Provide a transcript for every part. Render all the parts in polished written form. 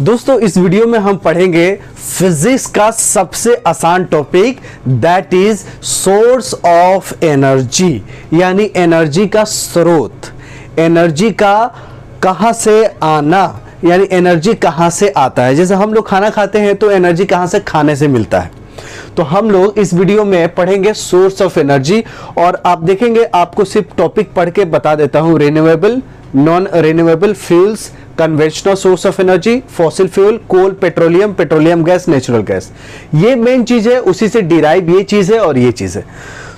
दोस्तों इस वीडियो में हम पढ़ेंगे फिजिक्स का सबसे आसान topic that is source of energy, यानी एनर्जी का स्रोत, एनर्जी का कहां से आना, यानी एनर्जी कहां से आता है। जैसे हम लोग खाना खाते हैं तो एनर्जी कहां से, खाने से मिलता है। तो हम लोग इस वीडियो में पढ़ेंगे सोर्स ऑफ एनर्जी और आप देखेंगे, आपको सिर्फ टॉपिक पढ़ के बता देता हूं, renewable, non renewable fuels, conventional source of energy, fossil fuel, coal, petroleum, petroleum gas, natural gas. ये मेन चीज है, उसी से डिराइव ये चीज है और ये चीज है।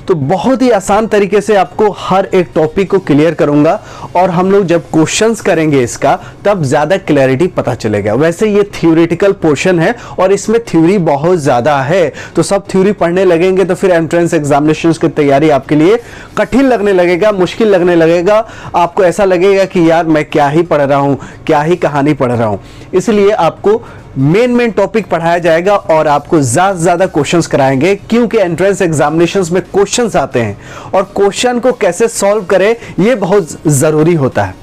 तो बहुत ही आसान तरीके से आपको हर एक टॉपिक को क्लियर करूंगा और हम लोग जब क्वेश्चंस करेंगे इसका तब ज्यादा क्लैरिटी पता चलेगा। वैसे ये थ्योरेटिकल पोर्शन है और इसमें थ्योरी बहुत ज्यादा है, तो सब थ्योरी पढ़ने लगेंगे तो फिर एंट्रेंस एग्जामिनेशंस की तैयारी आपके लिए कठिन लगने लगेगा, मुश्किल लगने लगेगा। आपको ऐसा लगेगा कि यार मैं क्या ही पढ़ रहा हूं, क्या ही कहानी पढ़ रहा हूं। इसलिए आपको मेन टॉपिक पढ़ाया जाएगा और आपको ज्यादा से ज्यादा क्वेश्चंस कराएंगे, क्योंकि एंट्रेंस एग्जामिनेशंस में क्वेश्चंस आते हैं और क्वेश्चन को कैसे सॉल्व करें ये बहुत जरूरी होता है।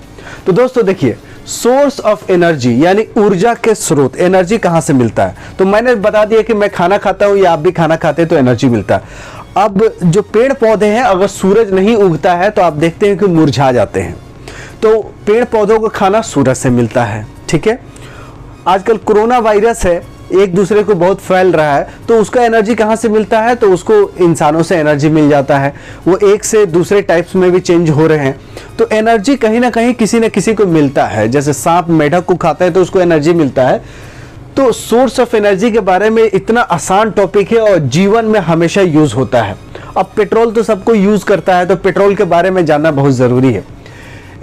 तो दोस्तों देखिए, सोर्स ऑफ एनर्जी यानी ऊर्जा के स्रोत, एनर्जी कहां से मिलता है। तो मैंने बता दिया कि मैं खाना खाता हूं या आप भी खाना खाते हैं तो एनर्जी मिलता है। अब जो पेड़ पौधे हैं, अगर सूरज नहीं उगता है तो आप देखते हैं कि मुरझा जाते हैं। तो पेड़ पौधों को खाना सूरज से मिलता है, ठीक है। आजकल कोरोना वायरस है, एक दूसरे को बहुत फैल रहा है, तो उसका एनर्जी कहाँ से मिलता है, तो उसको इंसानों से एनर्जी मिल जाता है। वो एक से दूसरे टाइप्स में भी चेंज हो रहे हैं, तो एनर्जी कहीं ना कहीं किसी न किसी को मिलता है। जैसे सांप मेढक को खाता है तो उसको एनर्जी मिलता है। तो सोर्स ऑफ एनर्जी के बारे में इतना आसान टॉपिक है और जीवन में हमेशा यूज होता है। अब पेट्रोल तो सबको यूज करता है, तो पेट्रोल के बारे में जानना बहुत जरूरी है।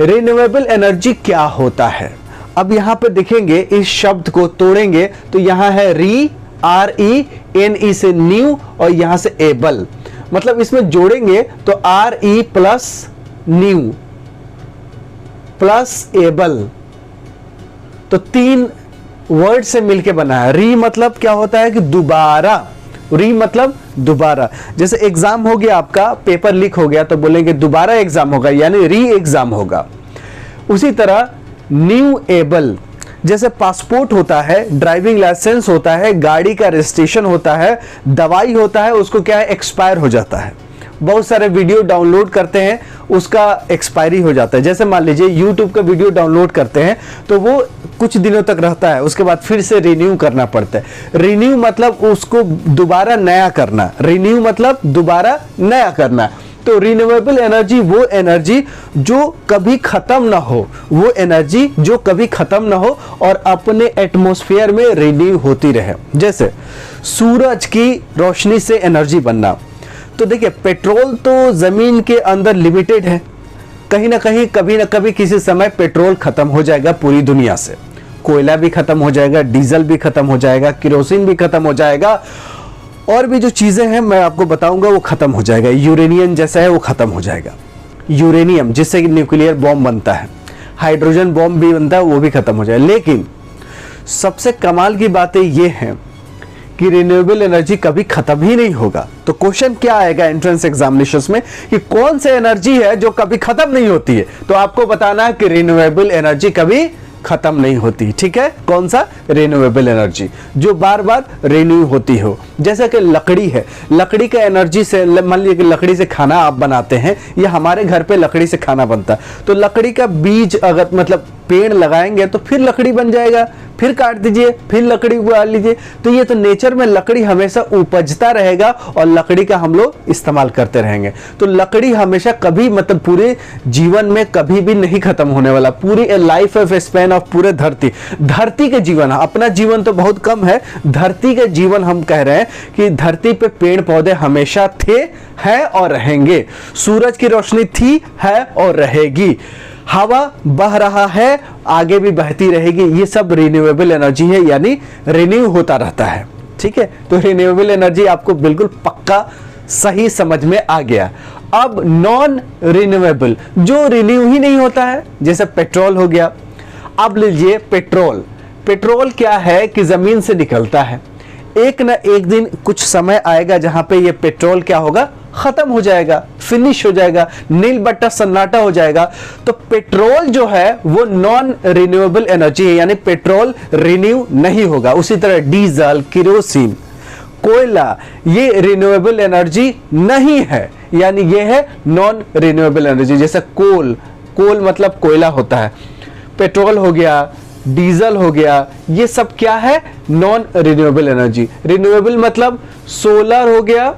रिन्यूएबल एनर्जी क्या होता है, अब यहां पे देखेंगे, इस शब्द को तोड़ेंगे तो यहां है री, RENE से न्यू और यहां से एबल, मतलब इसमें जोड़ेंगे तो RE plus new plus able, तो तीन वर्ड से मिलके बना है। री मतलब क्या होता है कि दोबारा, री मतलब दोबारा। जैसे एग्जाम हो गया, आपका पेपर लीक हो गया तो बोलेंगे दोबारा एग्जाम होगा, यानी री एग्जाम होगा। उसी तरह न्यू एबल, जैसे पासपोर्ट होता है, ड्राइविंग लाइसेंस होता है, गाड़ी का रजिस्ट्रेशन होता है, दवाई होता है, उसको क्या है, एक्सपायर हो जाता है। बहुत सारे वीडियो डाउनलोड करते हैं, उसका एक्सपायरी हो जाता है। जैसे मान लीजिए यूट्यूब का वीडियो डाउनलोड करते हैं तो वो कुछ दिनों तक रहता है, उसके बाद फिर से रिन्यू करना पड़ता है। रिन्यू मतलब उसको दोबारा नया करना, रिन्यू मतलब दोबारा नया करना। तो रिन्यूएबल एनर्जी वो एनर्जी जो कभी खत्म ना हो, वो एनर्जी जो कभी खत्म ना हो और अपने एटमॉस्फेयर में रिन्यू होती रहे। जैसे सूरज की रोशनी से एनर्जी बनना। तो देखिए, पेट्रोल तो जमीन के अंदर लिमिटेड है, कहीं ना कहीं कभी ना कभी किसी समय पेट्रोल खत्म हो जाएगा पूरी दुनिया से। कोयला भी खत्म हो जाएगा, डीजल भी खत्म हो जाएगा, केरोसिन भी खत्म हो जाएगा, और भी जो चीजें हैं मैं आपको बताऊंगा वो खत्म हो जाएगा। यूरेनियम जैसा है वो खत्म हो जाएगा, यूरेनियम जिससे कि न्यूक्लियर बॉम्ब बनता है, हाइड्रोजन बॉम्ब भी बनता है, वो भी खत्म हो जाएगा। लेकिन सबसे कमाल की बातें ये हैं कि रिन्यूएबल एनर्जी कभी खत्म ही नहीं होगा। तो क्वेश्चन क्या आएगा एंट्रेंस एग्जामिनेशंस में कि कौन सी एनर्जी है जो कभी खत्म नहीं होती है, तो आपको बताना है कि रिन्यूएबल एनर्जी कभी खत्म नहीं होती, ठीक है। कौन सा, रिन्यूएबल एनर्जी जो बार बार रिन्यू होती हो। जैसे कि लकड़ी है, लकड़ी का एनर्जी से, मान लीजिए कि लकड़ी से खाना आप बनाते हैं या हमारे घर पे लकड़ी से खाना बनता है, तो लकड़ी का बीज अगर मतलब पेड़ लगाएंगे तो फिर लकड़ी बन जाएगा, फिर काट दीजिए, फिर लकड़ी उगा लीजिए। तो ये तो नेचर में लकड़ी हमेशा उपजता रहेगा और लकड़ी का हम लोग इस्तेमाल करते रहेंगे। तो लकड़ी हमेशा कभी मतलब पूरे जीवन में कभी भी नहीं खत्म होने वाला, पूरी लाइफ ऑफ स्पैन ऑफ पूरे धरती के जीवन, अपना जीवन तो बहुत कम है, धरती के जीवन हम कह रहे हैं कि धरती पे पेड़ पौधे हमेशा थे, हैं और रहेंगे। सूरज की रोशनी थी, है और रहेगी। हवा बह रहा है, आगे भी बहती रहेगी। ये सब रिन्यूएबल एनर्जी है, यानी रिन्यू होता रहता है, ठीक है। तो रिन्यूएबल एनर्जी आपको बिल्कुल पक्का सही समझ में आ गया। अब नॉन रिन्यूएबल, जो रिन्यू ही नहीं होता है, जैसे पेट्रोल हो गया। अब लीजिए पेट्रोल, पेट्रोल क्या है कि जमीन से निकलता है, एक ना एक दिन कुछ समय आएगा जहां पे ये पेट्रोल क्या होगा, खत्म हो जाएगा, फिनिश हो जाएगा, नील बट्टा सन्नाटा हो जाएगा। तो पेट्रोल जो है वो नॉन रिन्यूएबल एनर्जी है, यानी पेट्रोल रिन्यू नहीं होगा। उसी तरह डीजल, केरोसिन, कोयला, ये रिन्यूएबल एनर्जी नहीं है, यानी ये है नॉन रिन्यूएबल एनर्जी। जैसे कोल मतलब कोयला होता है, पेट्रोल हो गया, डीजल हो गया, ये सब क्या है? Non renewable energy. रिन्यूएबल मतलब सोलर हो गया,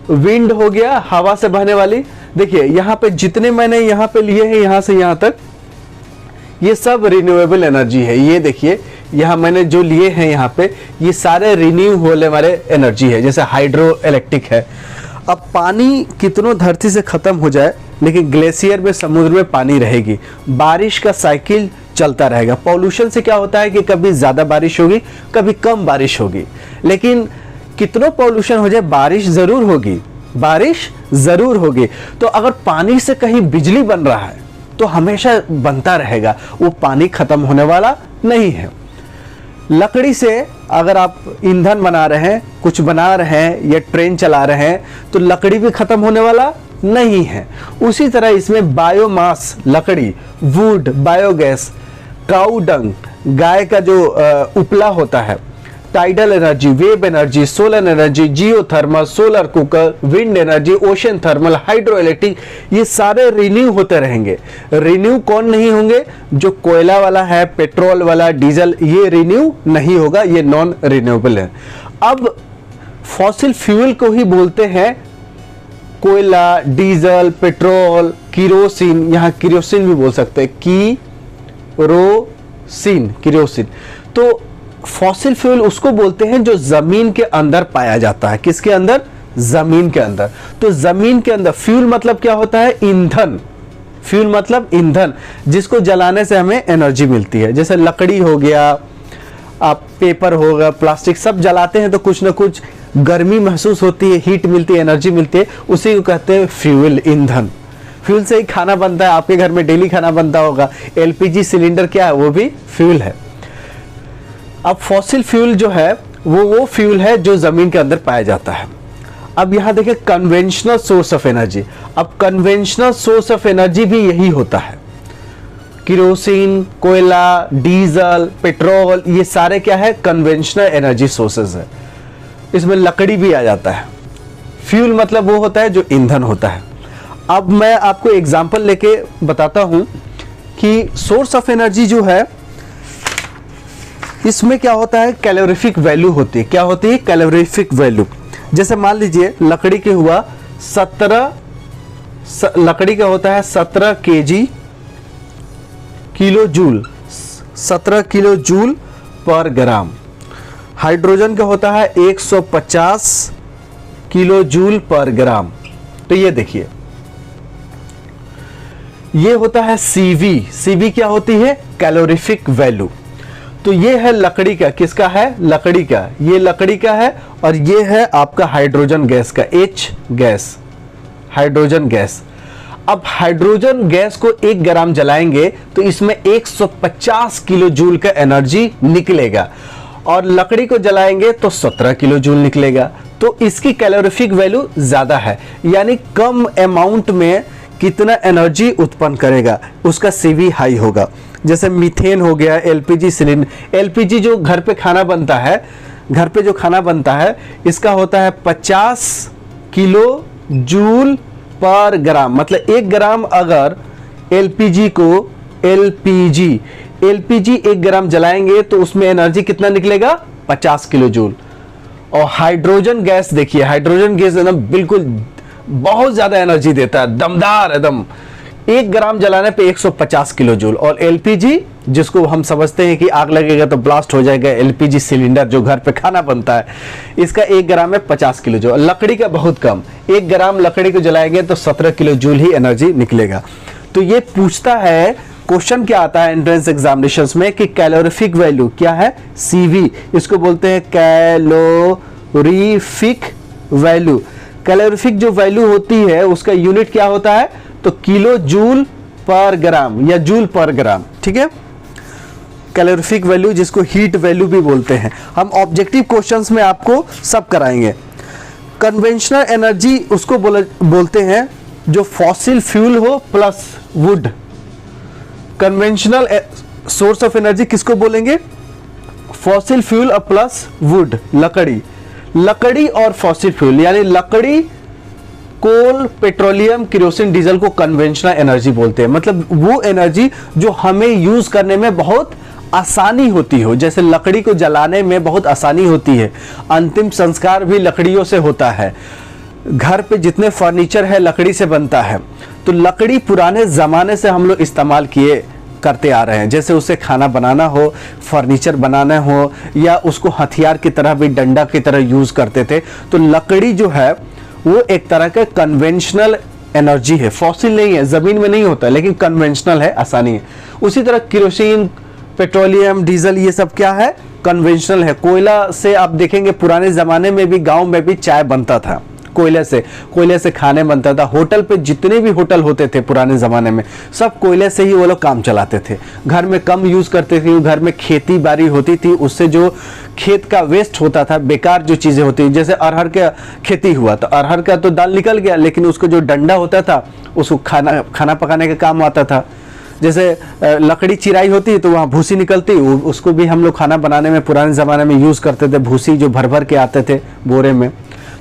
विंड हो गया, हवा से बहने वाली। देखिए यहां पे जितने मैंने यहां पे लिए हैं, यहां से यहां तक, ये सब रिन्यूएबल एनर्जी है। ये देखिए यहां मैंने जो लिए हैं यहां पे, ये सारे रिन्यू होने वाले एनर्जी है। जैसे हाइड्रो इलेक्ट्रिक है। अब पानी कितनों धरती से खत्म हो जाए, लेकिन ग्लेशियर में, समुद्र में पानी रहेगी। बारिश का साइकिल चलता रहेगा। पॉल्यूशन से क्या होता है कि कभी ज्यादा बारिश होगी, कभी कम बारिश होगी, लेकिन कितनों पॉल्यूशन हो जाए, बारिश जरूर होगी, बारिश जरूर होगी। तो अगर पानी से कहीं बिजली बन रहा है तो हमेशा बनता रहेगा, वो पानी खत्म होने वाला नहीं है। लकड़ी से अगर आप ईंधन बना रहे हैं, कुछ बना रहे हैं या ट्रेन चला रहे हैं, तो लकड़ी भी खत्म होने वाला नहीं है। उसी तरह इसमें बायोमास, लकड़ी, वुड, बायोगैस, काऊ डंग, गाय का जो उपला होता है, tidal energy, wave energy, solar energy, geothermal, solar cooker, wind energy, ocean thermal, hydro electric, ये सारे रिन्यू होते रहेंगे। रिन्यू कौन नहीं होंगे? जो कोयला वाला है, पेट्रोल वाला, डीजल, ये रिन्यू नहीं होगा, ये नॉन रिन्यूएबल है। अब फॉसिल फ्यूल को ही बोलते हैं कोयला, डीजल, पेट्रोल, किरोसिन, यहां किरोसिन भी बोल सकते हैं, किरोसिन। तो फॉसिल फ्यूल उसको बोलते हैं जो जमीन के अंदर पाया जाता है। किसके अंदर? जमीन के अंदर। तो जमीन के अंदर फ्यूल मतलब क्या होता है? ईंधन। फ्यूल मतलब ईंधन, जिसको जलाने से हमें एनर्जी मिलती है। जैसे लकड़ी हो गया, आप पेपर होगा, प्लास्टिक, सब जलाते हैं तो कुछ ना कुछ गर्मी महसूस होती है, हीट मिलती है, एनर्जी मिलती है, उसी को कहते हैं फ्यूल, ईंधन। फ्यूल से ही खाना बनता है, आपके घर में डेली खाना बनता होगा। एलपीजी सिलेंडर क्या है? वो भी फ्यूल है। अब फॉसिल फ्यूल जो है वो फ्यूल है जो जमीन के अंदर पाया जाता है। अब यहां देखिए कन्वेंशनल सोर्स ऑफ एनर्जी। अब कन्वेंशनल सोर्स ऑफ एनर्जी भी यही होता है। किरोसिन, कोयला, डीजल, पेट्रोल, ये सारे क्या है? कन्वेंशनल एनर्जी सोर्सेज है। इसमें लकड़ी भी आ जाता है। फ्यूल मतलब वो होता है जो ईंधन होता है। अब मैं आपको एग्जांपल लेके बताता हूं कि सोर्स ऑफ एनर्जी जो है, इसमें क्या होता है? कैलोरीफिक वैल्यू होती है। क्या होती है? Calorific value. जैसे मान लीजिए लकड़ी के हुआ 17, लकड़ी का होता है 17 किलो जूल, 17 किलो जूल पर ग्राम। हाइड्रोजन का होता है 150 किलो जूल पर ग्राम। तो ये देखिए, ये होता है सीवी। सीवी क्या होती है? Calorific value. तो ये है लकड़ी का। किसका है? लकड़ी का। ये लकड़ी का है और ये है आपका हाइड्रोजन गैस का, H गैस, हाइड्रोजन गैस। अब हाइड्रोजन गैस को 1 ग्राम जलाएंगे तो इसमें 150 किलो जूल का एनर्जी निकलेगा, और लकड़ी को जलाएंगे तो 17 किलो जूल निकलेगा। तो इसकी कैलोरीफिक वैल्यू ज्यादा है, यानी कम अमाउंट में कितना एनर्जी उत्पन्न करेगा, उसका सीवी हाई होगा। जैसे मीथेन हो गया, एलपीजी सिलेंडर। एलपीजी जो घर पे खाना बनता है, घर पे जो खाना बनता है, इसका होता है 50 किलो जूल पर ग्राम। मतलब 1 ग्राम अगर एलपीजी को, एलपीजी 1 ग्राम जलाएंगे तो उसमें एनर्जी कितना निकलेगा? 50 किलो जूल। और हाइड्रोजन गैस देखिए, हाइड्रोजन गैस एकदम बिल्कुल बहुत ज्यादा एनर्जी देता है, दमदार एकदम। 1 ग्राम जलाने पे 150 किलो जूल। और एलपीजी, जिसको हम समझते हैं कि आग लगेगा तो ब्लास्ट हो जाएगा, एलपीजी सिलेंडर जो घर पे खाना बनता है, इसका 1 ग्राम में 50 किलो जूल। लकड़ी का बहुत कम, 1 ग्राम लकड़ी को जलाएंगे तो 17 किलो जूल ही एनर्जी निकलेगा। तो ये पूछता है, क्वेश्चन क्या आता है एंट्रेंस एग्जामिनेशंस में कि कैलोरीफिक वैल्यू क्या है? सीवी। इसको बोलते हैं कैलोरीफिक वैल्यू। कैलोरीफिक जो वैल्यू होती है उसका यूनिट क्या होता है? तो किलो जूल पर ग्राम या जूल पर ग्राम। ठीक है, कैलोरीफिक वैल्यू, जिसको हीट वैल्यू भी बोलते हैं। हम ऑब्जेक्टिव क्वेश्चंस में आपको सब कराएंगे। कन्वेंशनल एनर्जी उसको बोलते हैं जो फॉसिल फ्यूल हो plus would. Conventional source of energy किसको बोलेंगे? फॉसिल फ्यूल और प्लस वुड, लकड़ी और फॉसिल फ्यूल, यानी लकड़ी, कोल, पेट्रोलियम, केरोसिन, डीजल को कन्वेंशनल एनर्जी बोलते हैं। मतलब वो एनर्जी जो हमें यूज करने में बहुत आसानी होती हो, जैसे लकड़ी को जलाने में बहुत आसानी होती है, अंतिम संस्कार भी लकड़ियों से होता है, घर पे जितने फर्नीचर है लकड़ी से बनता है। तो लकड़ी पुराने ज़माने से हम लोग इस्तेमाल करते आ रहे हैं, जैसे उसे खाना बनाना हो, फर्नीचर बनाना हो, या उसको हथियार की तरह भी, डंडा की तरह यूज़ करते थे। तो लकड़ी जो है वो एक तरह का कन्वेंशनल एनर्जी है, फॉसिल नहीं है, ज़मीन में नहीं होता, लेकिन कन्वेंशनल है, आसानी है। उसी तरह केरोसिन, पेट्रोलियम, डीजल, ये सब क्या है? कन्वेंशनल है। कोयला से आप देखेंगे पुराने ज़माने में भी, गाँव में भी चाय बनता था कोयले से खाने बनता था। होटल पे जितने भी होटल होते थे पुराने ज़माने में, सब कोयले से ही वो लोग काम चलाते थे। घर में कम यूज़ करते थे, घर में खेती बाड़ी होती थी, उससे जो खेत का वेस्ट होता था, बेकार जो चीज़ें होती, जैसे अरहर का खेती हुआ तो अरहर का तो दाल निकल गया, लेकिन उसको जो डंडा होता था उसको खाना पकाने का काम आता था। जैसे लकड़ी चिराई होती तो वहाँ भूसी निकलती, उसको भी हम लोग खाना बनाने में पुराने ज़माने में यूज़ करते थे, भूसी जो भर भर के आते थे बोरे में।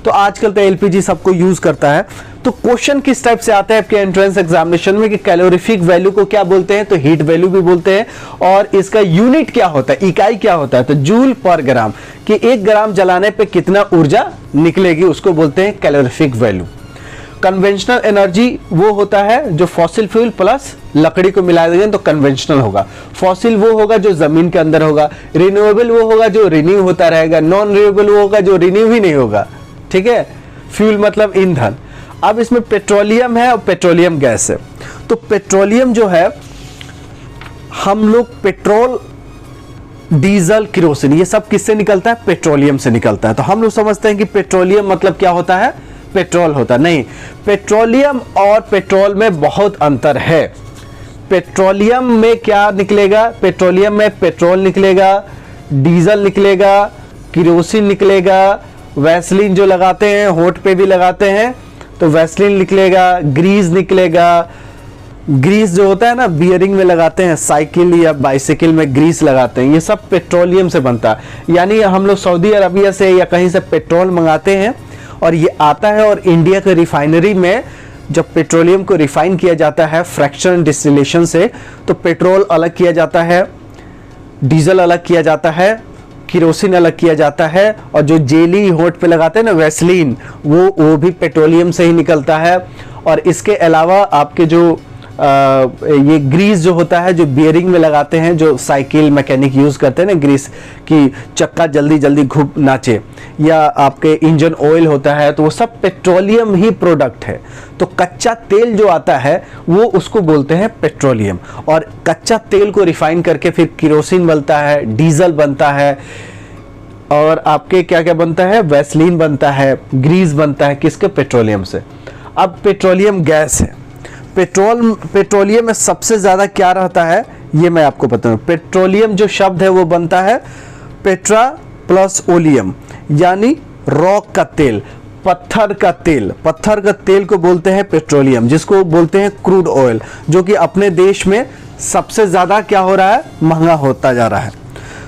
तो आजकल तो एलपीजी सबको यूज करता है। तो क्वेश्चन किस टाइप से आता है आपके एंट्रेंस एग्जामिनेशन में कि कैलोरीफिक वैल्यू को क्या बोलते हैं? तो हीट वैल्यू भी बोलते हैं। और इसका यूनिट क्या होता है, इकाई क्या होता है? तो जूल पर ग्राम, कि 1 ग्राम जलाने पे कितना ऊर्जा निकलेगी, उसको बोलते हैं कैलोरीफिक वैल्यू। कन्वेंशनल एनर्जी वो होता है जो फॉसिल फ्यूल प्लस लकड़ी को मिला देंगे तो कन्वेंशनल होगा। फॉसिल वो होगा जो जमीन के अंदर होगा, रिन्यूएबल वो होगा जो रिन्यू होता रहेगा, नॉन रिन्यूएबल वो होगा जो रिन्यू ही नहीं होगा। ठीक है, फ्यूल मतलब ईंधन। अब इसमें पेट्रोलियम है और पेट्रोलियम गैस है। तो पेट्रोलियम जो है, हम लोग पेट्रोल, डीजल, केरोसिन, ये सब किससे निकलता है? पेट्रोलियम से निकलता है। तो हम लोग समझते हैं कि पेट्रोलियम मतलब क्या होता है? पेट्रोल होता नहीं। पेट्रोलियम और पेट्रोल में बहुत अंतर है। पेट्रोलियम में क्या निकलेगा? पेट्रोलियम में पेट्रोल निकलेगा, डीजल निकलेगा, केरोसिन निकलेगा, वैसलीन जो लगाते हैं, होठ पे भी लगाते हैं तो वैसलीन निकलेगा, ग्रीस निकलेगा। ग्रीस जो होता है ना, बियरिंग में लगाते हैं, साइकिल या बाइसिकल में ग्रीस लगाते हैं, ये सब पेट्रोलियम से बनता है। यानी हम लोग सऊदी अरबिया से या कहीं से पेट्रोल मंगाते हैं और ये आता है, और इंडिया के रिफाइनरी में जब पेट्रोलियम को रिफाइन किया जाता है फ्रैक्शन डिस्टिलेशन से, तो पेट्रोल अलग किया जाता है, डीजल अलग किया जाता है, केरोसिन अलग किया जाता है, और जो जेली होठ पे लगाते हैं ना वैसलीन, वो भी पेट्रोलियम से ही निकलता है। और इसके अलावा आपके जो ये ग्रीस जो होता है, जो बियरिंग में लगाते हैं, जो साइकिल मैकेनिक यूज़ करते हैं ना, ग्रीस की चक्का जल्दी जल्दी घूम नाचे, या आपके इंजन ऑयल होता है, तो वो सब पेट्रोलियम ही प्रोडक्ट है। तो कच्चा तेल जो आता है वो उसको बोलते हैं पेट्रोलियम। और कच्चा तेल को रिफाइन करके फिर केरोसिन बनता है, डीजल बनता है, और आपके क्या क्या बनता है? वैसलीन बनता है, ग्रीस बनता है, किसके? पेट्रोलियम से। अब पेट्रोलियम गैस है। पेट्रोलियम में सबसे ज़्यादा क्या रहता है ये मैं आपको बताऊं। पेट्रोलियम जो शब्द है वो बनता है पेट्रा प्लस ओलियम, यानी रॉक का तेल, पत्थर का तेल। पत्थर का तेल को बोलते हैं पेट्रोलियम, जिसको बोलते हैं क्रूड ऑयल, जो कि अपने देश में सबसे ज़्यादा क्या हो रहा है? महंगा होता जा रहा है।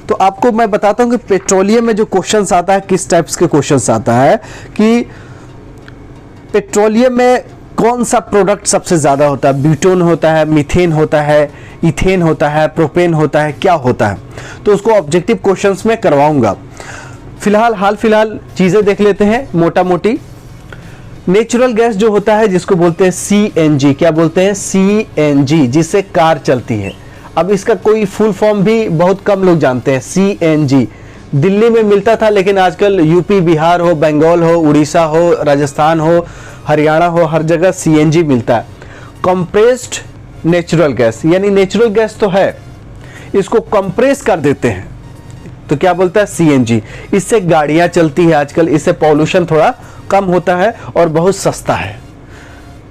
तो आपको मैं बताता हूं कि पेट्रोलियम में जो क्वेश्चंस आता है, किस टाइप्स के क्वेश्चंस आता है कि पेट्रोलियम में कौन सा प्रोडक्ट सबसे ज़्यादा होता है? ब्यूटेन होता है, मीथेन होता है, इथेन होता है, प्रोपेन होता है, क्या होता है? तो उसको ऑब्जेक्टिव क्वेश्चंस में करवाऊंगा। हाल फिलहाल चीज़ें देख लेते हैं मोटा मोटी। नेचुरल गैस जो होता है, जिसको बोलते हैं सीएनजी, क्या बोलते हैं? सीएनजी, जिससे कार चलती है। अब इसका कोई फुल फॉर्म भी बहुत कम लोग जानते हैं। सीएनजी दिल्ली में मिलता था, लेकिन आजकल यूपी, बिहार हो, बंगाल हो, उड़ीसा हो, राजस्थान हो, हरियाणा हो, हर जगह सीएनजी मिलता है। कंप्रेस्ड नेचुरल गैस, यानी नेचुरल गैस तो है, इसको कंप्रेस कर देते हैं, तो क्या बोलता है? सीएनजी। इससे गाड़ियां चलती है आजकल, इससे पॉल्यूशन थोड़ा कम होता है और बहुत सस्ता है।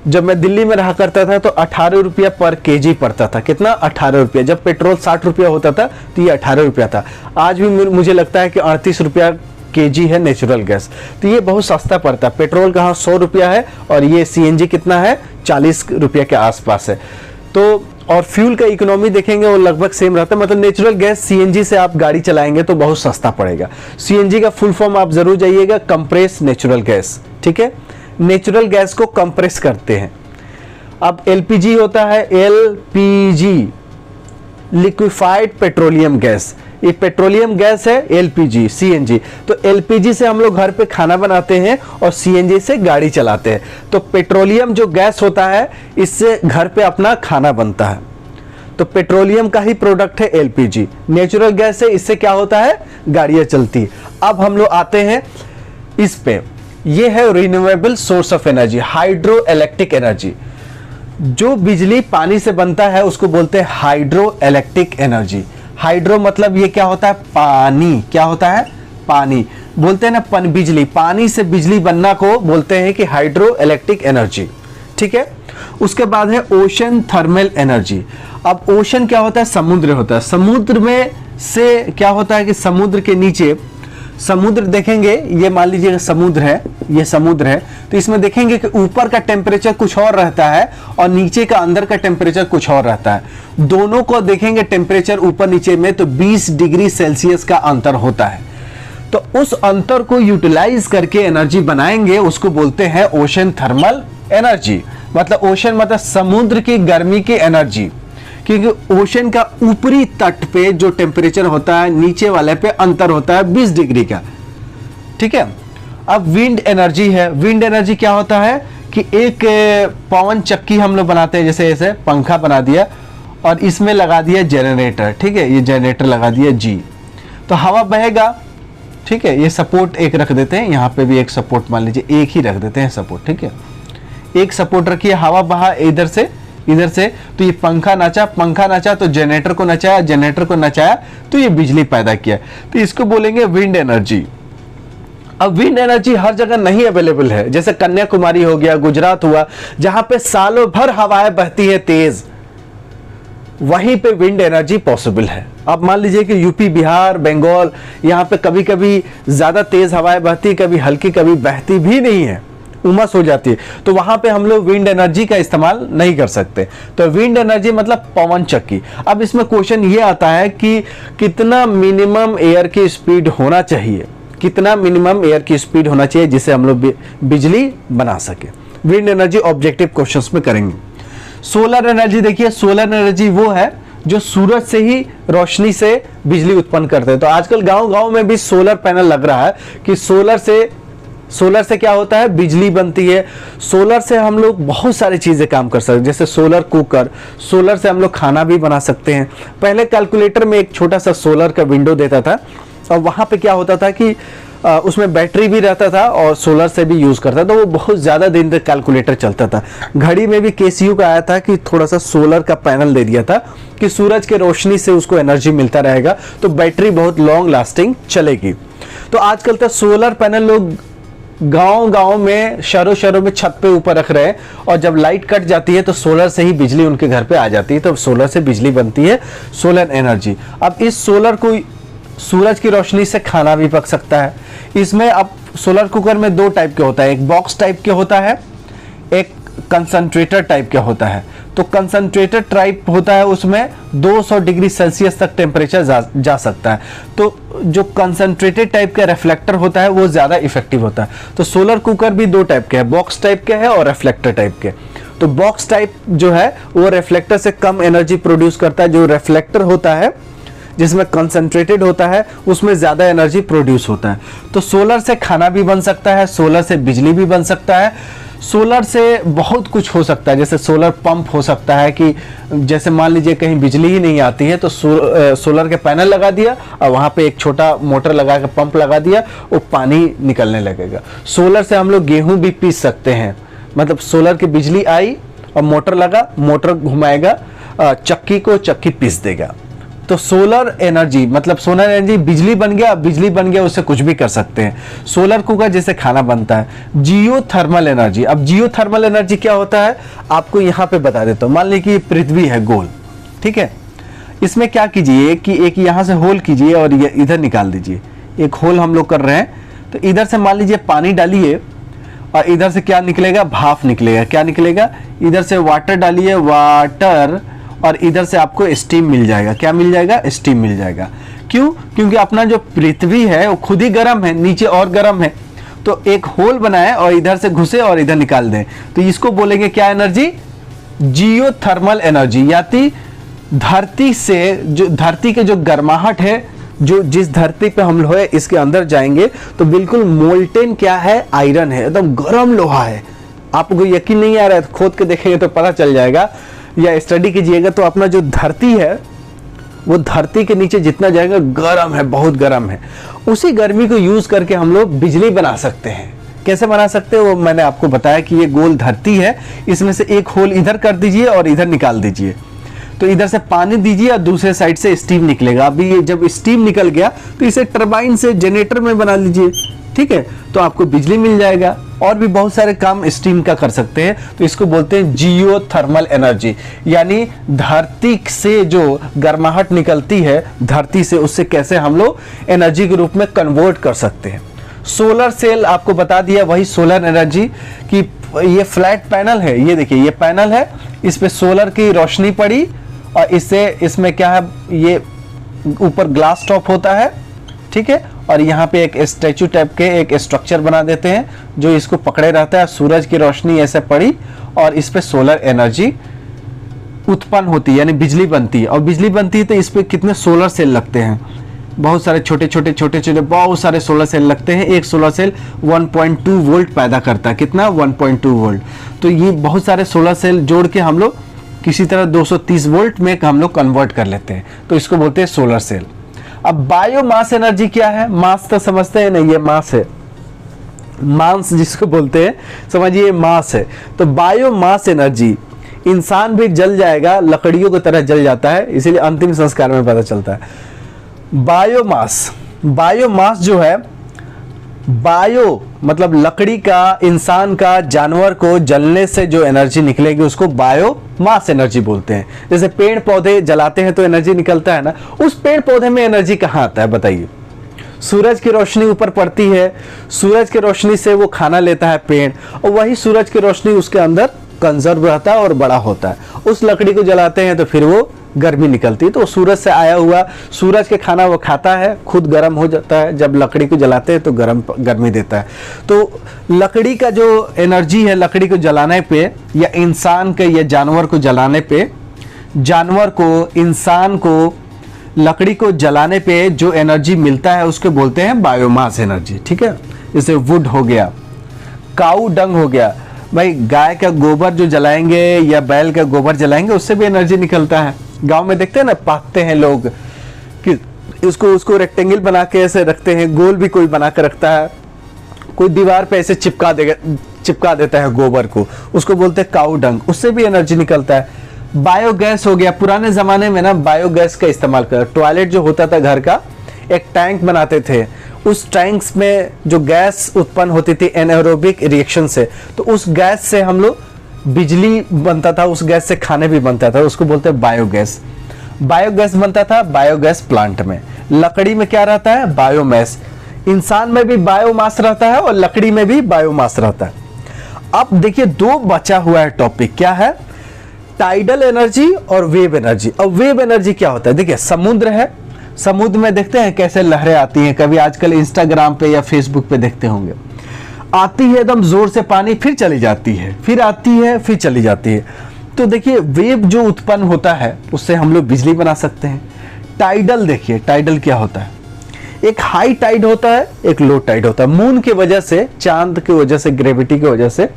जब मैं दिल्ली में रहा करता था तो 18 रुपया पर केजी पड़ता था। कितना? 18 रुपया। जब पेट्रोल 60 रुपया होता था तो ये 18 रुपया था। आज भी मुझे लगता है कि 38 रुपया केजी है नेचुरल गैस। तो ये बहुत सस्ता पड़ता है। पेट्रोल कहाँ 100 रुपया है और ये सीएनजी कितना है, 40 रुपया के आसपास है। तो और फ्यूल का इकोनॉमी देखेंगे वो लगभग सेम रहता है। मतलब नेचुरल गैस सीएनजी से आप गाड़ी चलाएंगे तो बहुत सस्ता पड़ेगा। सीएनजी का फुल फॉर्म आप जरूर जाइएगा, कंप्रेस नेचुरल गैस, ठीक है। नेचुरल गैस को कंप्रेस करते हैं। अब एलपीजी होता है, एलपीजी लिक्विफाइड पेट्रोलियम गैस, ये पेट्रोलियम गैस है। एलपीजी, सीएनजी, तो एलपीजी से हम लोग घर पे खाना बनाते हैं और सीएनजी से गाड़ी चलाते हैं। तो पेट्रोलियम जो गैस होता है इससे घर पे अपना खाना बनता है। तो पेट्रोलियम का ही प्रोडक्ट है एलपीजी। नेचुरल गैस है, इससे क्या होता है, गाड़ियां चलती। अब हम लोग आते हैं इस पे, ये है renewable source of energy, hydro electric energy. जो बिजली पानी से बनता है उसको बोलते हैं हाइड्रो इलेक्ट्रिक एनर्जी। हाइड्रो मतलब ये क्या होता है, पानी। क्या होता है, पानी। बोलते हैं ना बिजली, पानी से बिजली बनना को बोलते हैं कि हाइड्रो इलेक्ट्रिक एनर्जी, ठीक है। उसके बाद है ओशन थर्मल एनर्जी। अब ओशन क्या होता है, समुद्र होता है। समुद्र में से क्या होता है कि समुद्र के नीचे, समुद्र देखेंगे, ये मान लीजिए समुद्र है, ये समुद्र है, तो इसमें देखेंगे कि ऊपर का टेम्परेचर कुछ और रहता है और नीचे का अंदर का टेम्परेचर कुछ और रहता है। दोनों को देखेंगे टेम्परेचर ऊपर नीचे में तो 20 डिग्री सेल्सियस का अंतर होता है। तो उस अंतर को यूटिलाइज करके एनर्जी बनाएंगे, उसको बोलते हैं ओशन थर्मल एनर्जी। मतलब ओशन मतलब समुद्र की गर्मी की एनर्जी, क्योंकि ओशन का ऊपरी तट पे जो टेम्परेचर होता है नीचे वाले पे अंतर होता है 20 डिग्री का, ठीक है। अब विंड एनर्जी है। विंड एनर्जी क्या होता है कि एक पवन चक्की हम लोग बनाते हैं, जैसे ऐसे पंखा बना दिया और इसमें लगा दिया जनरेटर, ठीक है, ये जनरेटर लगा दिया जी, तो हवा बहेगा, ठीक है। ये सपोर्ट एक रख देते हैं, यहाँ पे भी एक सपोर्ट मान लीजिए, एक ही रख देते हैं सपोर्ट, ठीक है। एक सपोर्ट रखिए, हवा बहा इधर से इधर से, तो ये पंखा नाचा, पंखा नाचा तो जनरेटर को नचाया, जनरेटर को नचाया तो ये बिजली पैदा किया, तो इसको बोलेंगे विंड एनर्जी। अब विंड एनर्जी हर जगह नहीं अवेलेबल है, जैसे कन्याकुमारी हो गया, गुजरात हुआ, जहां पे सालों भर हवाएं बहती है तेज, वहीं पे विंड एनर्जी पॉसिबल है। अब मान लीजिए कि यूपी, बिहार, बंगाल, यहाँ पे कभी कभी ज्यादा तेज हवाएं बहती, कभी हल्की, कभी बहती भी नहीं है, उमस हो जाती है, तो वहां पे हम लोग विंड एनर्जी का इस्तेमाल नहीं कर सकते। तो विंड एनर्जी मतलब पवन चक्की। अब इसमें क्वेश्चन ये आता है कि कितना मिनिमम एयर की स्पीड होना चाहिए, कितना मिनिमम एयर की स्पीड होना चाहिए जिससे हम लोग बिजली बना सके। विंड एनर्जी ऑब्जेक्टिव क्वेश्चंस में करेंगे। सोलर एनर्जी देखिए, सोलर एनर्जी वो है जो सूरज से ही रोशनी से बिजली उत्पन्न करते हैं। तो आजकल गांव-गांव में भी सोलर पैनल लग रहा है कि सोलर से क्या होता है, बिजली बनती है। सोलर से हम लोग बहुत सारी चीजें काम कर सकते हैं, जैसे सोलर कुकर, सोलर से हम लोग खाना भी बना सकते हैं। पहले कैलकुलेटर में एक छोटा सा सोलर का विंडो देता था और वहां पे क्या होता था कि उसमें बैटरी भी रहता था और सोलर से भी यूज करता था, तो वो बहुत ज्यादा दिन तक कैलकुलेटर चलता था। घड़ी में भी केसीयू का आया था कि थोड़ा सा सोलर का पैनल दे दिया था कि सूरज के रोशनी से उसको एनर्जी मिलता रहेगा, तो बैटरी बहुत लॉन्ग लास्टिंग चलेगी। तो आजकल तो सोलर पैनल लोग गांव-गांव में, शहरों में छत पे ऊपर रख रहे हैं, और जब लाइट कट जाती है तो सोलर से ही बिजली उनके घर पे आ जाती है, तो सोलर से बिजली बनती है, सोलर एनर्जी। अब इस सोलर को सूरज की रोशनी से खाना भी पक सकता है। इसमें अब सोलर कुकर में दो टाइप के होता है, एक बॉक्स टाइप के होता है, एक कंसंट्रेटर टाइप का होता है। तो कंसंट्रेटर टाइप होता है, उसमें 200 डिग्री सेल्सियस तक टेम्परेचर जा सकता है। तो जो कंसंट्रेटेड टाइप का रिफ्लेक्टर होता है वो ज्यादा इफेक्टिव होता है। तो सोलर कुकर भी दो टाइप के हैं, बॉक्स टाइप के है और रिफ्लेक्टर टाइप के। तो बॉक्स टाइप जो है वो रिफ्लेक्टर से कम एनर्जी प्रोड्यूस करता है, जो रिफ्लेक्टर होता है जिसमें कंसंट्रेटेड होता है उसमें ज्यादा एनर्जी प्रोड्यूस होता है। तो सोलर से खाना भी बन सकता है, सोलर से बिजली भी बन सकता है, सोलर से बहुत कुछ हो सकता है। जैसे सोलर पंप हो सकता है कि जैसे मान लीजिए कहीं बिजली ही नहीं आती है तो सोलर के पैनल लगा दिया और वहां पे एक छोटा मोटर लगा के पंप लगा दिया, वो पानी निकलने लगेगा। सोलर से हम लोग गेहूं भी पीस सकते हैं, मतलब सोलर की बिजली आई और मोटर लगा, मोटर घुमाएगा चक्की को, चक्की पीस देगा। तो सोलर एनर्जी मतलब सोलर एनर्जी बिजली बन गया, उससे कुछ भी कर सकते हैं। सोलर कुकर जैसे खाना बनता है। जियोथर्मल एनर्जी, अब जियोथर्मल एनर्जी क्या होता है आपको यहाँ पे बता देता हूँ। मान लीजिए कि पृथ्वी है गोल, ठीक है, इसमें क्या कीजिए कि एक यहाँ से होल कीजिए और ये इधर निकाल दीजिए। एक होल हम लोग कर रहे हैं, तो इधर से मान लीजिए पानी डालिए और इधर से क्या निकलेगा, भाप निकलेगा। क्या निकलेगा, इधर से वाटर डालिए, वाटर, और इधर से आपको स्टीम मिल जाएगा। क्या मिल जाएगा, स्टीम मिल जाएगा। क्यों, क्योंकि अपना जो पृथ्वी है वो खुद ही गर्म है, नीचे और गर्म है, तो एक होल बनाए और इधर से घुसे और इधर निकाल दें, तो इसको बोलेंगे क्या एनर्जी, जियोथर्मल एनर्जी। यानी धरती से जो धरती के जो गर्माहट है, जो जिस धरती पे हम लोहे इसके अंदर जाएंगे तो बिल्कुल मोल्टेन क्या है, आयरन है, एकदम गर्म लोहा है। आपको यकीन नहीं आ रहा है तो खोद के देखेंगे तो पता चल जाएगा, या स्टडी कीजिएगा। तो अपना जो धरती है वो धरती के नीचे जितना जाएगा गर्म है, बहुत गर्म है। उसी गर्मी को यूज करके हम लोग बिजली बना सकते हैं। कैसे बना सकते हैं वो मैंने आपको बताया कि ये गोल धरती है, इसमें से एक होल इधर कर दीजिए और इधर निकाल दीजिए, तो इधर से पानी दीजिए और दूसरे साइड से स्टीम निकलेगा। अभी ये जब स्टीम निकल गया तो इसे टरबाइन से जनरेटर में बना लीजिए, ठीक है, तो आपको बिजली मिल जाएगा। और भी बहुत सारे काम स्टीम का कर सकते हैं, तो इसको बोलते हैं जियोथर्मल एनर्जी। यानी धरती से जो गर्माहट निकलती है धरती से, उससे कैसे हम लोग एनर्जी के रूप में कन्वर्ट कर सकते हैं। सोलर सेल आपको बता दिया, वही सोलर एनर्जी की। ये फ्लैट पैनल है, ये देखिए ये पैनल है, इस पे सोलर की रोशनी पड़ी और इससे इसमें क्या है, ये ऊपर ग्लास टॉप होता है, ठीक है, और यहाँ पे एक स्टैचू टाइप के एक स्ट्रक्चर बना देते हैं जो इसको पकड़े रहता है। सूरज की रोशनी ऐसे पड़ी और इस पे सोलर एनर्जी उत्पन्न होती है, यानी बिजली बनती है। और बिजली बनती है तो इस पे कितने सोलर सेल लगते हैं, बहुत सारे छोटे छोटे बहुत सारे सोलर सेल लगते हैं। एक सोलर सेल 1.2 वोल्ट पैदा करता है। कितना, 1.2 वोल्ट। तो ये बहुत सारे सोलर सेल जोड़ के हम लोग किसी तरह 230 वोल्ट में हम लोग कन्वर्ट कर लेते हैं, तो इसको बोलते हैं सोलर सेल। अब बायोमास एनर्जी क्या है, मास तो समझते हैं ना, ये मास है, मास जिसको बोलते हैं, समझिए मास है। तो बायोमास एनर्जी, इंसान भी जल जाएगा, लकड़ियों की तरह जल जाता है, इसीलिए अंतिम संस्कार में पता चलता है। बायोमास, बायोमास जो है, बायो मतलब लकड़ी का, इंसान का, जानवर को जलने से जो एनर्जी निकलेगी उसको बायोमास एनर्जी बोलते हैं। जैसे पेड़ पौधे जलाते हैं तो एनर्जी निकलता है ना, उस पेड़ पौधे में एनर्जी कहाँ आता है बताइए। सूरज की रोशनी ऊपर पड़ती है, सूरज की रोशनी से वो खाना लेता है पेड़, और वही सूरज की रोशनी उसके अंदर कंजर्व रहता है और बड़ा होता है। उस लकड़ी को जलाते हैं तो फिर वो गर्मी निकलती है, तो सूरज से आया हुआ, सूरज के खाना वो खाता है, खुद गर्म हो जाता है। जब लकड़ी को जलाते हैं तो गर्मी देता है। तो लकड़ी का जो एनर्जी है, लकड़ी को जलाने पे या इंसान के या जानवर को जलाने पे, जानवर को, इंसान को, लकड़ी को जलाने पे जो एनर्जी मिलता है उसको बोलते हैं बायोमास एनर्जी, ठीक है। जैसे वुड हो गया, काऊ डंग हो गया, भाई गाय का गोबर जो जलाएंगे या बैल का गोबर जलाएंगे उससे भी एनर्जी निकलता है। गांव में देखते हैं ना, पाकते हैं लोग कि उसको रेक्टेंगल बना के ऐसे रखते हैं, गोल भी कोई बना के रखता है, कोई दीवार पे ऐसे चिपका देता है गोबर को, उसको बोलते हैं काऊ डंग, उससे भी एनर्जी निकलता है। बायोगैस हो गया, पुराने जमाने में ना बायोगैस का इस्तेमाल कर, टॉयलेट जो होता था घर का, एक टैंक बनाते थे, उस टैंक्स में जो गैस उत्पन्न होती थी एनारोबिक रिएक्शन से, तो उस गैस से हम लोग बिजली बनता था, उस गैस से खाने भी बनता था, उसको बोलते हैं बायोगैस। बायोगैस बनता था बायोगैस प्लांट में। लकड़ी में क्या रहता है, बायोमास। इंसान में भी बायोमास रहता है और लकड़ी में भी बायोमास रहता है। अब देखिए दो बचा हुआ है टॉपिक, क्या है, टाइडल एनर्जी और वेव एनर्जी। अब वेव एनर्जी क्या होता है, देखिए समुद्र है, समुद्र में देखते हैं कैसे लहरें आती हैं, कभी आजकल इंस्टाग्राम पे या फेसबुक पे देखते होंगे, आती है एकदम जोर से पानी, फिर चली जाती है, फिर आती है, फिर चली जाती है। तो देखिए वेव जो उत्पन्न होता है उससे हम लोग बिजली बना सकते हैं। टाइडल, देखिए टाइडल क्या होता है, एक हाई टाइड होता है, एक लो टाइड होता है। मून की वजह से, चांद की वजह से, ग्रेविटी की वजह से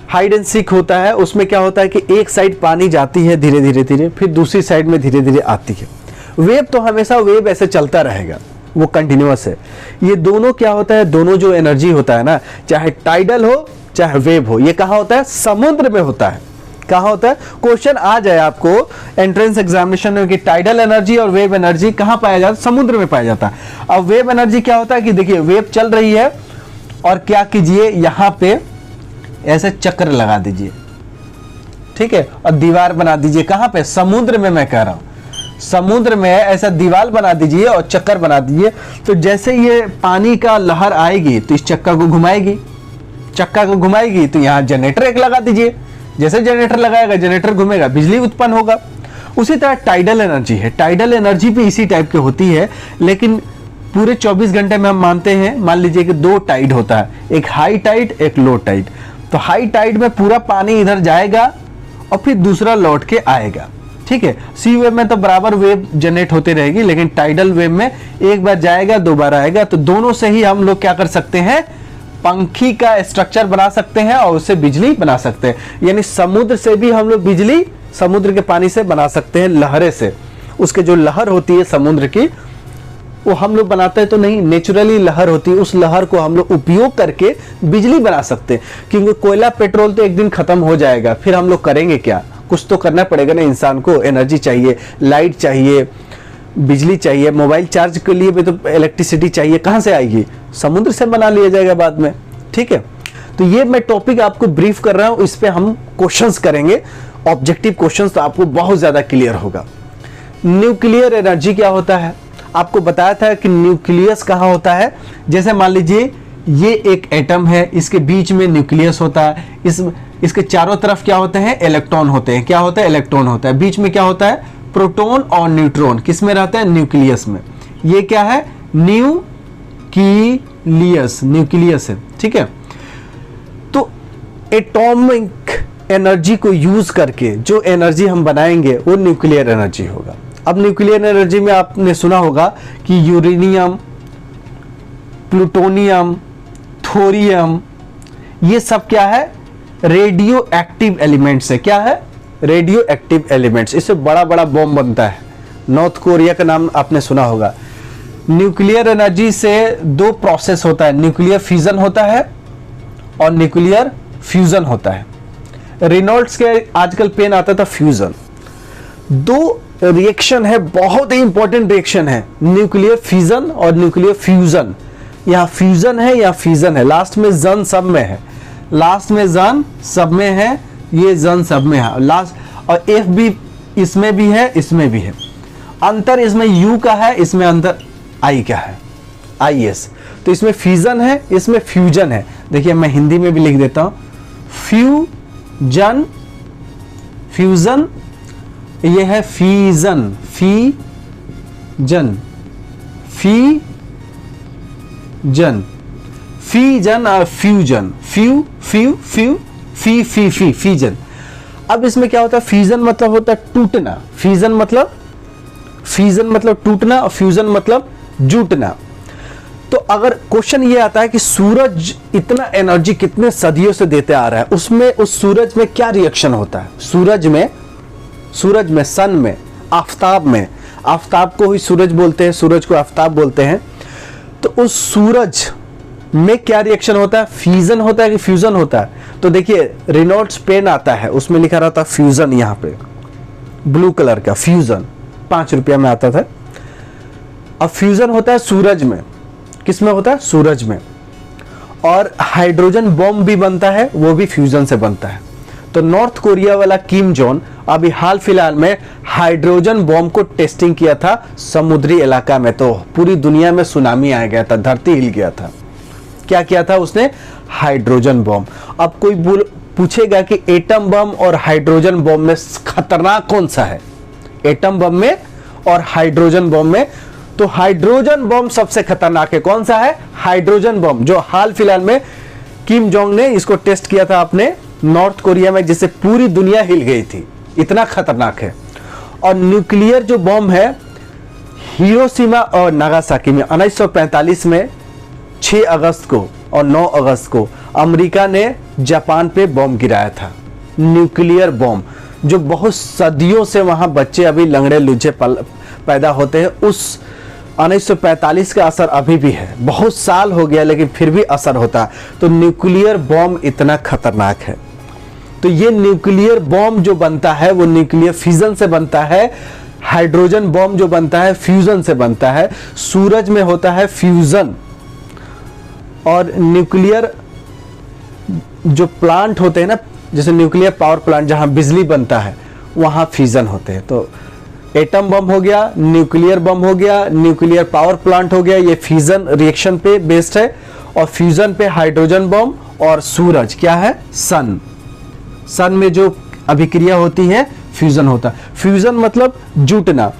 हाइड एंड सीक होता है। उसमें क्या होता है कि एक साइड पानी जाती है धीरे धीरे धीरे, फिर दूसरी साइड में धीरे धीरे आती है। वेव तो हमेशा वेव ऐसे चलता रहेगा, वो कंटिन्यूअस है। ये दोनों क्या होता है, दोनों जो एनर्जी होता है ना, चाहे टाइडल हो चाहे वेव हो, ये कहाँ होता है, समुद्र में होता है। कहाँ होता है, क्वेश्चन आ जाए आपको एंट्रेंस एग्जामिनेशन में कि टाइडल एनर्जी और वेव एनर्जी कहाँ पाया जाता है, समुद्र में पाया जाता है। अब वेव एनर्जी क्या होता है कि देखिए वेव चल रही है और क्या कीजिए, यहाँ पे ऐसे चक्र लगा दीजिए, ठीक है, और दीवार बना दीजिए, कहाँ पे, समुद्र में मैं कह रहा हूं। समुद्र में है, ऐसा दीवार बना दीजिए और चक्कर बना दीजिए, तो जैसे ये पानी का लहर आएगी तो इस चक्का को घुमाएगी, चक्का को घुमाएगी तो यहाँ जनरेटर एक लगा दीजिए, जैसे जनरेटर लगाएगा जनरेटर घूमेगा, बिजली उत्पन्न होगा। उसी तरह टाइडल एनर्जी है, टाइडल एनर्जी भी इसी टाइप की होती है, लेकिन पूरे 24 घंटे में हम मानते हैं, मान लीजिए कि 2 टाइड होता है, एक हाई टाइड एक लो टाइड। तो हाई टाइड में पूरा पानी इधर जाएगा और फिर दूसरा लौट के आएगा, ठीक है। सी वेव में तो बराबर वेव जनरेट होते रहेगी, लेकिन टाइडल वेव में एक बार जाएगा दो बार आएगा। तो दोनों से ही हम लोग क्या कर सकते हैं, पंखी का स्ट्रक्चर बना सकते हैं और उससे बिजली बना सकते हैं। यानी समुद्र से भी हम लोग बिजली समुद्र के पानी से बना सकते हैं, लहरें से। उसके जो लहर होती है समुद्र की, वो हम लोग बनाते हैं तो नहीं, नेचुरली लहर होती है, उस लहर को हम लोग उपयोग करके बिजली बना सकते हैं। क्योंकि कोयला पेट्रोल तो एक दिन खत्म हो जाएगा, फिर हम लोग करेंगे क्या, कुछ तो करना पड़ेगा ना, इंसान को एनर्जी चाहिए, लाइट चाहिए, बिजली चाहिए, मोबाइल चार्ज के लिए भी तो इलेक्ट्रिसिटी चाहिए, कहाँ से आएगी, समुद्र से बना लिया जाएगा बाद में, ठीक है। तो ये मैं टॉपिक आपको ब्रीफ कर रहा हूं, इस पे हम क्वेश्चंस करेंगे, ऑब्जेक्टिव क्वेश्चंस, तो आपको बहुत ज्यादा क्लियर होगा। न्यूक्लियर एनर्जी क्या होता है, आपको बताया था कि न्यूक्लियस कहाँ होता है। जैसे मान लीजिए ये एक एटम है, इसके बीच में न्यूक्लियस होता है, इसके चारों तरफ क्या होते हैं, इलेक्ट्रॉन होते हैं। क्या होता है, इलेक्ट्रॉन होता है। बीच में क्या होता है, प्रोटॉन और न्यूट्रॉन। किस में रहता है, न्यूक्लियस में। ये क्या है, न्यूक्लियस, न्यूक्लियस है, ठीक है। तो एटॉमिक एनर्जी को यूज करके जो एनर्जी हम बनाएंगे वो न्यूक्लियर एनर्जी होगा। अब न्यूक्लियर एनर्जी में आपने सुना होगा कि यूरेनियम, प्लूटोनियम, थोरियम, ये सब क्या है, रेडियो एक्टिव एलिमेंट्स है। क्या है, रेडियो एक्टिव एलिमेंट्स। इससे बड़ा बड़ा बॉम्ब बनता है। नॉर्थ कोरिया का नाम आपने सुना होगा। न्यूक्लियर एनर्जी से 2 प्रोसेस होता है, न्यूक्लियर फिजन होता है और न्यूक्लियर फ्यूजन होता है। रेनॉल्ड्स के आजकल पेन आता था फ्यूजन। 2 रिएक्शन है, बहुत ही इंपॉर्टेंट रिएक्शन है, न्यूक्लियर फिजन और न्यूक्लियर फ्यूजन। यहाँ फ्यूजन है या फिजन है, लास्ट में जन सब में है, लास्ट में जन सब में है, ये जन सब में है लास्ट, और एफ भी इसमें भी है, इसमें भी है। अंतर इसमें यू का है, इसमें अंतर आई का है, आई एस। तो इसमें फिजन है, इसमें फ्यूजन है। देखिए मैं हिंदी में भी लिख देता हूं, फ्यूजन, फ्यूजन, ये है फीजन, फीजन, फीजन, फीजन और फ्यूजन, फ्यू फ्यू फ्यू फी फी फी फीजन। अब इसमें क्या होता है, फीजन मतलब होता है टूटना, फीजन मतलब टूटना और फ्यूजन मतलब जुटना। तो अगर क्वेश्चन ये आता है कि सूरज इतना एनर्जी कितने सदियों से देते आ रहा है, उसमें उस सूरज में क्या रिएक्शन होता है, सूरज में, सन में, आफताब में, आफताब को ही सूरज बोलते हैं, सूरज को आफताब बोलते हैं। तो उस सूरज में क्या रिएक्शन होता है, फ्यूजन होता है कि फ्यूजन होता है। तो देखिए रेनॉल्ड्स पेन आता है, उसमें लिखा रहता है फ्यूजन, यहाँ पे ब्लू कलर का फ्यूजन, 5 रुपया में आता था। अब फ्यूजन होता है सूरज में, किस में होता है, सूरज में। और हाइड्रोजन बॉम्ब भी बनता है, वो भी फ्यूजन से बनता है। तो नॉर्थ कोरिया वाला किम जोंग अभी हाल फिलहाल में हाइड्रोजन बॉम्ब को टेस्टिंग किया था समुद्री इलाका में, तो पूरी दुनिया में सुनामी आ गया था, धरती हिल गया था। क्या किया था उसने, हाइड्रोजन बॉम्ब। अब कोई पूछेगा कि एटम बम और हाइड्रोजन बॉम्ब में खतरनाक कौन सा है, एटम बम में और हाइड्रोजन बॉम्ब में। तो हाइड्रोजन बॉम्ब सबसे खतरनाक है। कौन सा है, हाइड्रोजन बॉम्ब, जो हाल फिलहाल में किम जोंग ने इसको टेस्ट किया था अपने नॉर्थ कोरिया में, जिससे पूरी दुनिया हिल गई थी, इतना खतरनाक है। और न्यूक्लियर जो बॉम्ब है, हिरोशिमा और नागासाकी में 1945 में 6 अगस्त को और 9 अगस्त को अमेरिका ने जापान पे बॉम्ब गिराया था, न्यूक्लियर बॉम्ब, जो बहुत सदियों से वहां बच्चे अभी लंगड़े लुझे पैदा होते हैं। उस 1945 का असर अभी भी है, बहुत साल हो गया लेकिन फिर भी असर होता है। तो न्यूक्लियर बॉम्ब इतना खतरनाक है। तो ये न्यूक्लियर बॉम्ब जो बनता है वो न्यूक्लियर फिजन से बनता है, हाइड्रोजन बॉम्ब जो बनता है फ्यूजन से बनता है। सूरज में होता है फ्यूजन, और न्यूक्लियर जो प्लांट होते हैं ना, जैसे न्यूक्लियर पावर प्लांट जहां बिजली बनता है, वहां फ्यूजन होते हैं। तो एटम बम हो गया, न्यूक्लियर बम हो गया, न्यूक्लियर पावर प्लांट हो गया, ये फ्यूजन रिएक्शन पे बेस्ड है। और फ्यूजन पे हाइड्रोजन बम, और सूरज क्या है, सन। सन में जो अभिक्रिया होती है फ्यूजन होता है। फ्यूजन मतलब जुटना,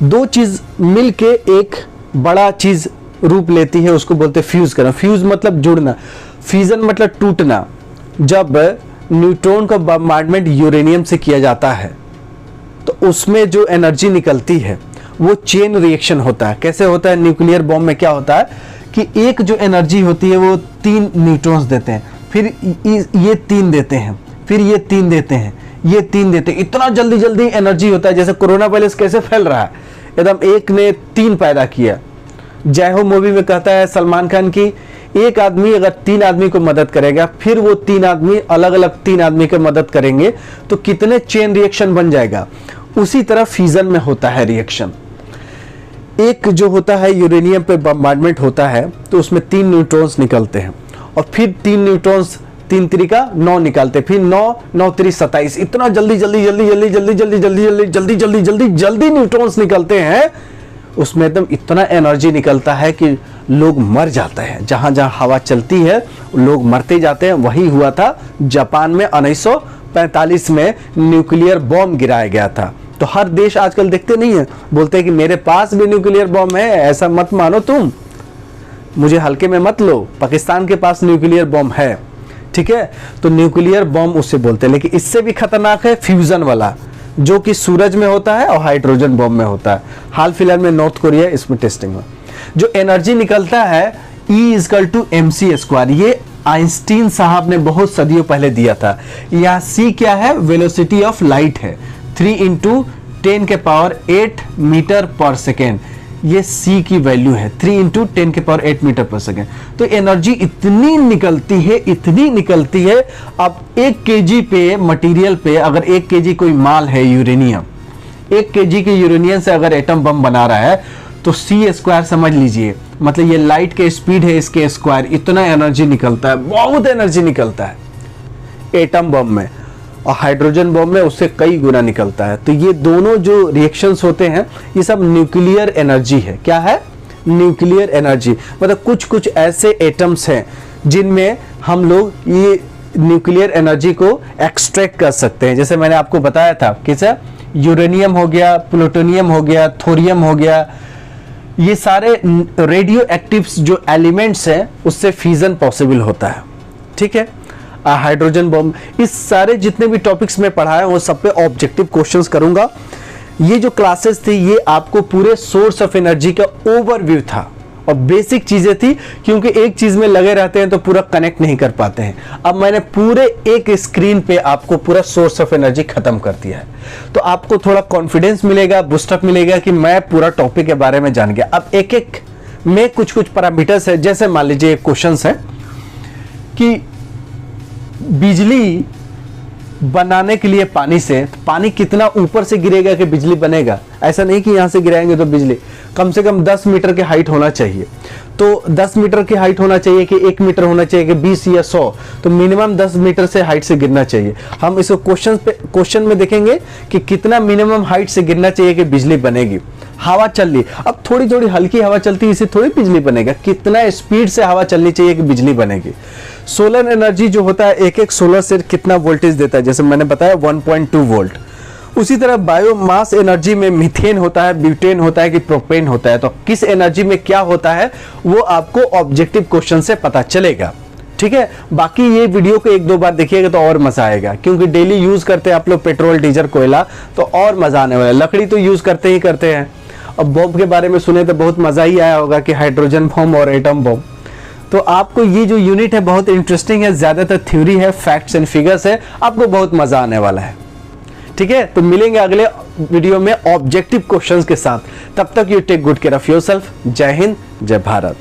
दो चीज मिलके एक बड़ा चीज रूप लेती है, उसको बोलते हैं फ्यूज करना। फ्यूज मतलब जुड़ना, फ्यूजन मतलब टूटना। जब न्यूट्रॉन का बॉम्बार्डमेंट यूरेनियम से किया जाता है तो उसमें जो एनर्जी निकलती है वो चेन रिएक्शन होता है। कैसे होता है, न्यूक्लियर बॉम्ब में क्या होता है कि एक जो एनर्जी होती है वो 3 न्यूट्रॉन्स देते हैं, फिर ये 3 देते हैं, फिर ये 3 देते हैं, ये 3 देते हैं। इतना जल्दी जल्दी एनर्जी होता है, जैसे कोरोना वायरस कैसे फैल रहा है, एकदम एक ने 3 पैदा किया। जय हो मूवी में कहता है सलमान खान की, एक आदमी अगर 3 आदमी को मदद करेगा, फिर वो 3 आदमी अलग अलग 3 आदमी की मदद करेंगे तो कितने चेन रिएक्शन बन जाएगा। उसी तरह फ्यूजन में होता है रिएक्शन। एक जो होता है यूरेनियम पे बम्बार्डमेंट होता है तो उसमें 3 न्यूट्रॉन्स निकलते हैं, और फिर 3 न्यूट्रॉन्स 3 त्रिका 9 निकालते, फिर 9 9 त्रि 27। इतना जल्दी जल्दी जल्दी जल्दी जल्दी जल्दी जल्दी जल्दी जल्दी जल्दी जल्दी जल्दी न्यूट्रॉन्स निकलते हैं, उसमें एकदम इतना एनर्जी निकलता है कि लोग मर जाते हैं। जहां जहां हवा चलती है लोग मरते जाते हैं। वही हुआ था जापान में 1945 में न्यूक्लियर बॉम्ब गिराया गया था। तो हर देश आजकल देखते नहीं है, बोलते हैं कि मेरे पास भी न्यूक्लियर बॉम्ब है, ऐसा मत मानो, तुम मुझे हल्के में मत लो, पाकिस्तान के पास न्यूक्लियर बॉम्ब है, ठीक है। तो न्यूक्लियर बॉम्ब उससे बोलते हैं। लेकिन इससे भी खतरनाक है फ्यूजन वाला, जो कि सूरज में होता है और हाइड्रोजन बॉम्ब में होता है। हाल फिलहाल में नॉर्थ कोरिया इसमें टेस्टिंग में जो एनर्जी निकलता है E=mc²। ये आइंस्टीन साहब ने बहुत सदियों पहले दिया था। यह c क्या है, वेलोसिटी ऑफ लाइट है, 3 × 10⁸ मीटर पर सेकेंड। ये c की वैल्यू है, 3 × 10⁸ मीटर पर सेकेंड। तो एनर्जी इतनी निकलती है, इतनी निकलती है। अब 1 kg पे मटेरियल पे अगर 1 kg कोई माल है यूरेनियम, 1 kg के यूरेनियम से अगर एटम बम बना रहा है तो c² समझ लीजिए, मतलब ये लाइट के स्पीड है इसके स्क्वायर। इतना एनर्जी निकलता है, बहुत एनर्जी निकलता है एटम बम में, और हाइड्रोजन बम में उससे कई गुना निकलता है। तो ये दोनों जो रिएक्शंस होते हैं ये सब न्यूक्लियर एनर्जी है। क्या है, न्यूक्लियर एनर्जी। मतलब कुछ कुछ ऐसे एटम्स हैं जिनमें हम लोग ये न्यूक्लियर एनर्जी को एक्सट्रैक्ट कर सकते हैं। जैसे मैंने आपको बताया था कि यूरेनियम हो गया, प्लूटोनियम हो गया, थोरियम हो गया, ये सारे रेडियो एक्टिव्स जो एलिमेंट्स हैं उससे फ्यूजन पॉसिबल होता है, ठीक है। हाइड्रोजन बम, इस सारे जितने भी टॉपिक्स में पढ़ाया वो सब पे ऑब्जेक्टिव क्वेश्चंस करूंगा। ये जो क्लासेस थी ये आपको पूरे सोर्स ऑफ एनर्जी का ओवरव्यू था और बेसिक चीजें थी, क्योंकि एक चीज में लगे रहते हैं तो पूरा कनेक्ट नहीं कर पाते हैं। अब मैंने पूरे एक स्क्रीन पे आपको पूरा सोर्स ऑफ एनर्जी खत्म कर दिया है, तो आपको थोड़ा कॉन्फिडेंस मिलेगा, बूस्टअप मिलेगा कि मैं पूरा टॉपिक के बारे में जान गया। अब एक एक में कुछ कुछ पैरामीटर्स है। जैसे मान लीजिए एक क्वेश्चन है कि बिजली बनाने के लिए पानी से, पानी कितना ऊपर से गिरेगा कि बिजली बनेगा। ऐसा नहीं कि यहां से गिराएंगे तो बिजली, कम से कम 10 मीटर के हाइट होना चाहिए। तो 10 मीटर की हाइट होना चाहिए कि 1 मीटर होना चाहिए कि 20 या 100, तो मिनिमम 10 मीटर से हाइट से गिरना चाहिए। हम इसको क्वेश्चन में देखेंगे कि कितना मिनिमम हाइट से गिरना चाहिए कि बिजली बनेगी। हवा चल रही, अब थोड़ी थोड़ी हल्की हवा चलती है, इससे थोड़ी बिजली बनेगा। कितना स्पीड से हवा चलनी चाहिए कि बिजली बनेगी। सोलर एनर्जी जो होता है, एक एक सोलर सेल कितना वोल्टेज देता है, जैसे मैंने बताया 1.2 वोल्ट। उसी तरह बायोमास एनर्जी में मीथेन होता है, ब्यूटेन होता है कि प्रोपेन होता है। तो किस एनर्जी में क्या होता है वो आपको ऑब्जेक्टिव क्वेश्चन से पता चलेगा, ठीक है। बाकी ये वीडियो को 1-2 बार देखिएगा तो और मजा आएगा, क्योंकि डेली यूज करते हैं आप लोग पेट्रोल, डीजल, कोयला, तो और मजा आने वाला है। लकड़ी तो यूज करते ही करते हैं। अब बॉम्ब के बारे में सुने तो बहुत मजा ही आया होगा कि हाइड्रोजन बॉम्ब और एटम बॉम्ब। तो आपको ये जो यूनिट है बहुत इंटरेस्टिंग है, ज्यादातर थ्योरी है, फैक्ट्स एंड फिगर्स है, आपको बहुत मजा आने वाला है, ठीक है। तो मिलेंगे अगले वीडियो में ऑब्जेक्टिव क्वेश्चंस के साथ। तब तक you take good care of yourself. जय हिंद, जय भारत।